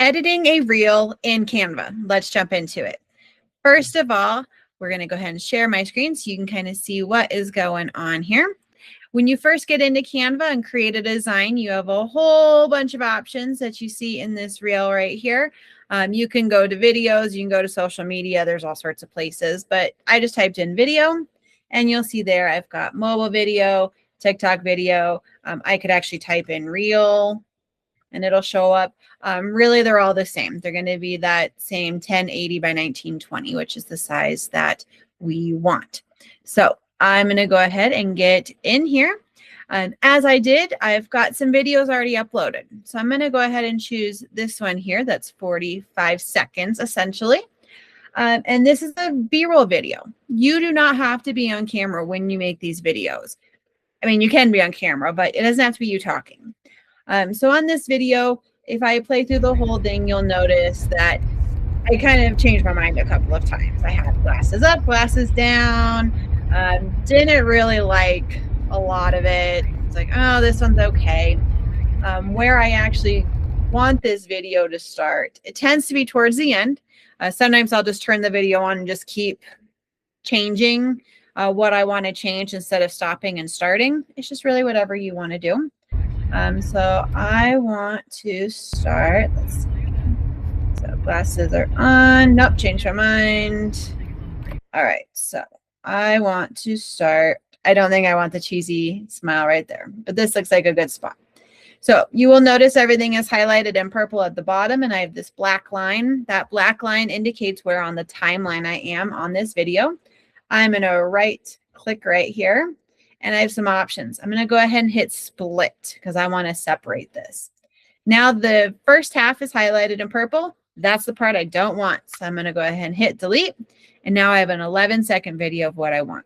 Editing a reel in Canva. Let's jump into it. First of all, we're going to go ahead and share my screen so you can kind of see what is going on here. When you first get into Canva and create a design, you have a whole bunch of options that you see in this reel right here. You can go to videos, you can go to social media, there's all sorts of places, but I just typed in video and you'll see there I've got mobile video, TikTok video. I could actually type in reel and it'll show up. Really, they're all the same. They're going to be that same 1080 by 1920, which is the size that we want. So I'm going to go ahead and get in here. As I did, I've got some videos already uploaded. So I'm going to go ahead and choose this one here. That's 45 seconds, essentially. And this is a B-roll video. You do not have to be on camera when you make these videos. I mean, you can be on camera, but it doesn't have to be you talking. So on this video, if I play through the whole thing, you'll notice that I kind of changed my mind a couple of times. I had glasses up, glasses down. Didn't really like a lot of it. It's like, oh, this one's okay. Where I actually want this video to start, it tends to be towards the end. Sometimes I'll just turn the video on and just keep changing what I want to change instead of stopping and starting. It's just really whatever you want to do. So I want to start, let's see. So glasses are on. Nope, changed my mind. All right, so I want to start. I don't think I want the cheesy smile right there, but this looks like a good spot. So you will notice everything is highlighted in purple at the bottom, and I have this black line. That black line indicates where on the timeline I am on this video. I'm going to click right here, and I have some options. I'm going to go ahead and hit split because I want to separate this. Now the first half is highlighted in purple. That's the part I don't want. So I'm going to go ahead and hit delete. And now I have an 11-second video of what I want.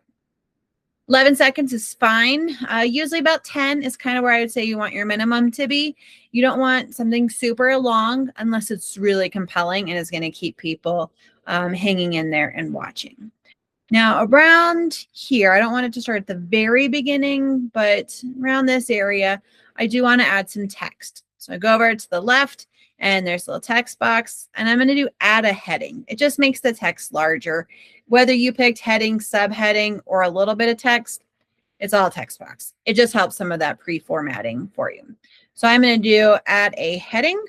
11 seconds is fine. Usually about 10 is kind of where I would say you want your minimum to be. You don't want something super long unless it's really compelling and is going to keep people hanging in there and watching. Now around here, I don't want it to start at the very beginning, but around this area, I do want to add some text. So I go over to the left and there's a little text box and I'm going to do add a heading. It just makes the text larger. Whether you picked heading, subheading, or a little bit of text, it's all text box. It just helps some of that pre-formatting for you. So I'm going to do add a heading.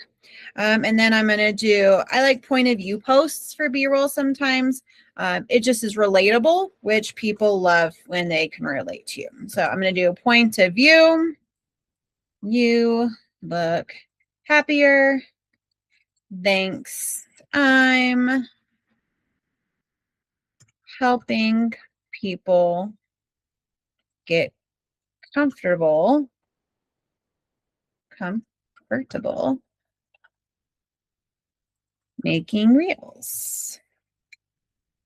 And then I'm going to do, I like point of view posts for B-roll sometimes. It just is relatable, which people love when they can relate to you. So I'm going to do point of view. You look happier. Thanks. I'm helping people get comfortable making reels.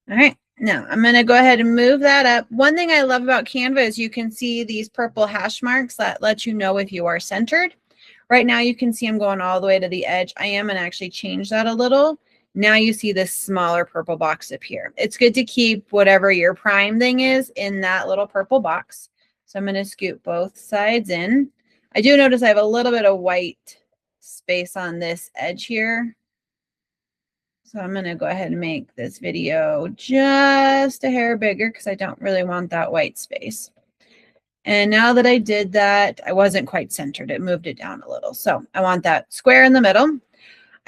All right, now I'm going to go ahead and move that up. One thing I love about Canva is you can see these purple hash marks that let you know if you are centered. Right now you can see I'm going all the way to the edge. I am going to actually change that a little. Now you see this smaller purple box up here. It's good to keep whatever your prime thing is in that little purple box. So I'm going to scoot both sides in. I do notice I have a little bit of white space on this edge here. So I'm going to go ahead and make this video just a hair bigger because I don't really want that white space. And now that I did that, I wasn't quite centered. It moved it down a little. So I want that square in the middle.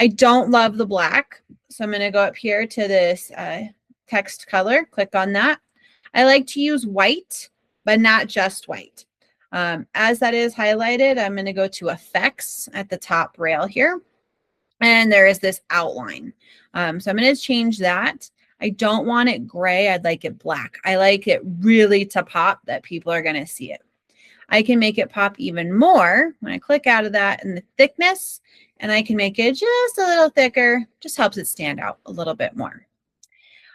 I don't love the black. So I'm going to go up here to this text color, click on that. I like to use white, but not just white. As that is highlighted, I'm going to go to effects at the top rail here. And there is this outline. So I'm going to change that. I don't want it gray. I'd like it black. I like it really to pop that people are going to see it. I can make it pop even more when I click out of that in the thickness, and I can make it just a little thicker. Just helps it stand out a little bit more.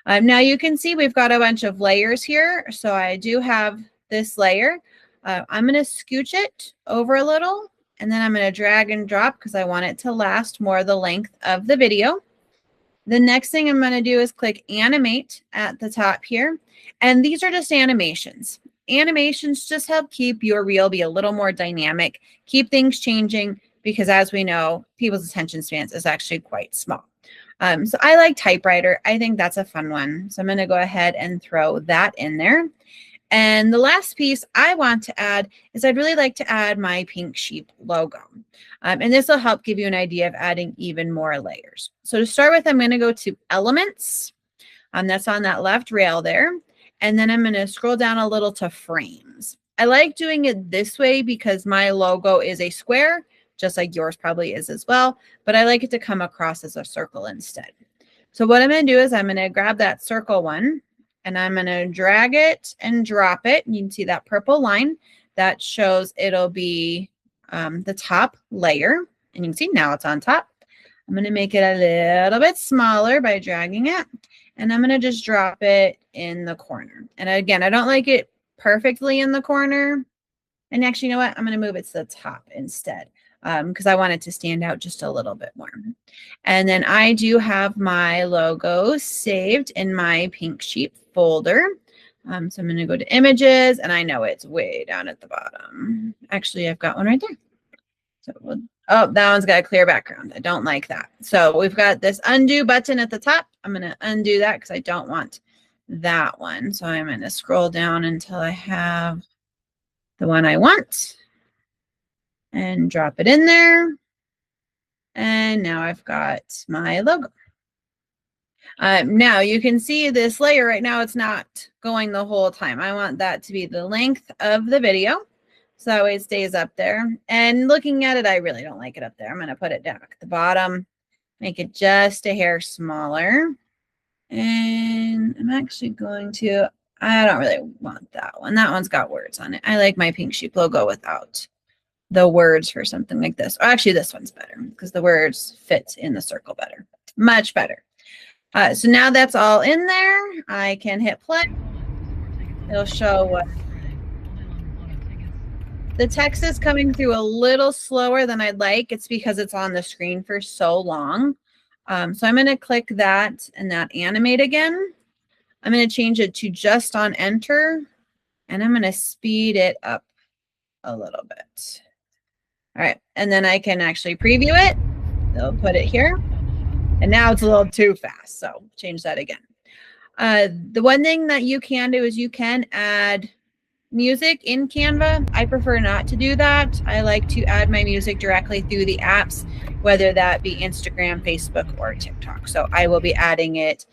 Now you can see we've got a bunch of layers here. So I do have this layer. I'm going to scooch it over a little, and then I'm going to drag and drop because I want it to last more the length of the video. The next thing I'm going to do is click animate at the top here. And these are just animations. Animations just help keep your reel be a little more dynamic, keep things changing, because as we know, people's attention spans is actually quite small. So I like typewriter. I think that's a fun one. So I'm going to go ahead and throw that in there. And the last piece I want to add is I'd really like to add my pink sheep logo. And this will help give you an idea of adding even more layers. So to start with, I'm going to go to Elements. That's on that left rail there. And then I'm going to scroll down a little to Frames. I like doing it this way because my logo is a square, just like yours probably is as well. But I like it to come across as a circle instead. So what I'm going to do is I'm going to grab that circle one, and I'm going to drag it and drop it. You can see that purple line that shows it'll be the top layer. And you can see now it's on top. I'm going to make it a little bit smaller by dragging it. And I'm going to just drop it in the corner. And again, I don't like it perfectly in the corner. And actually, you know what? I'm going to move it to the top instead because I want it to stand out just a little bit more. And then I do have my logo saved in my pink sheep folder. So I'm going to go to Images, and I know it's way down at the bottom. Actually, I've got one right there. So oh, that one's got a clear background. I don't like that. So we've got this undo button at the top. I'm going to undo that because I don't want that one. So I'm going to scroll down until I have the one I want and drop it in there. And now I've got my logo. Now you can see this layer right now, it's not going the whole time. I want that to be the length of the video. So it stays up there. And looking at it, I really don't like it up there. I'm going to put it down at the bottom, make it just a hair smaller. And I'm actually going to, I don't really want that one. That one's got words on it. I like my pink sheep logo without the words for something like this. Or actually, this one's better because the words fit in the circle better. Much better. So now that's all in there. I can hit play. It'll show what the text is coming through a little slower than I'd like. It's because it's on the screen for so long. So I'm going to click that and that animate again. I'm going to change it to just on enter, and I'm going to speed it up a little bit. All right. And then I can actually preview it. They'll put it here. And now it's a little too fast. So change that again. The one thing that you can do is you can add music in Canva. I prefer not to do that. I like to add my music directly through the apps, whether that be Instagram, Facebook, or TikTok. So I will be adding it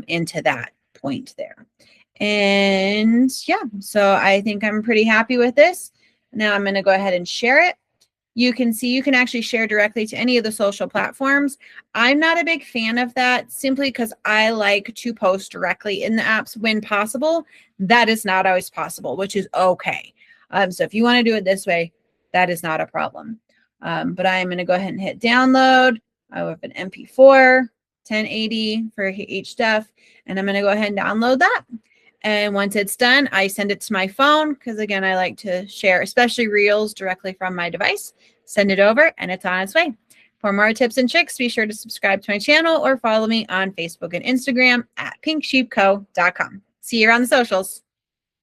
into that point there. And yeah, so I think I'm pretty happy with this. Now I'm going to go ahead and share it. You can see you can actually share directly to any of the social platforms. I'm not a big fan of that simply because I like to post directly in the apps when possible. That is not always possible, which is okay. So if you want to do it this way, that is not a problem. But I'm going to go ahead and hit download. I have an MP4, 1080 for HDF, and I'm going to go ahead and download that. And once it's done, I send it to my phone because, again, I like to share, especially Reels, directly from my device. Send it over, and it's on its way. For more tips and tricks, be sure to subscribe to my channel or follow me on Facebook and Instagram at pinksheepco.com. See you on the socials.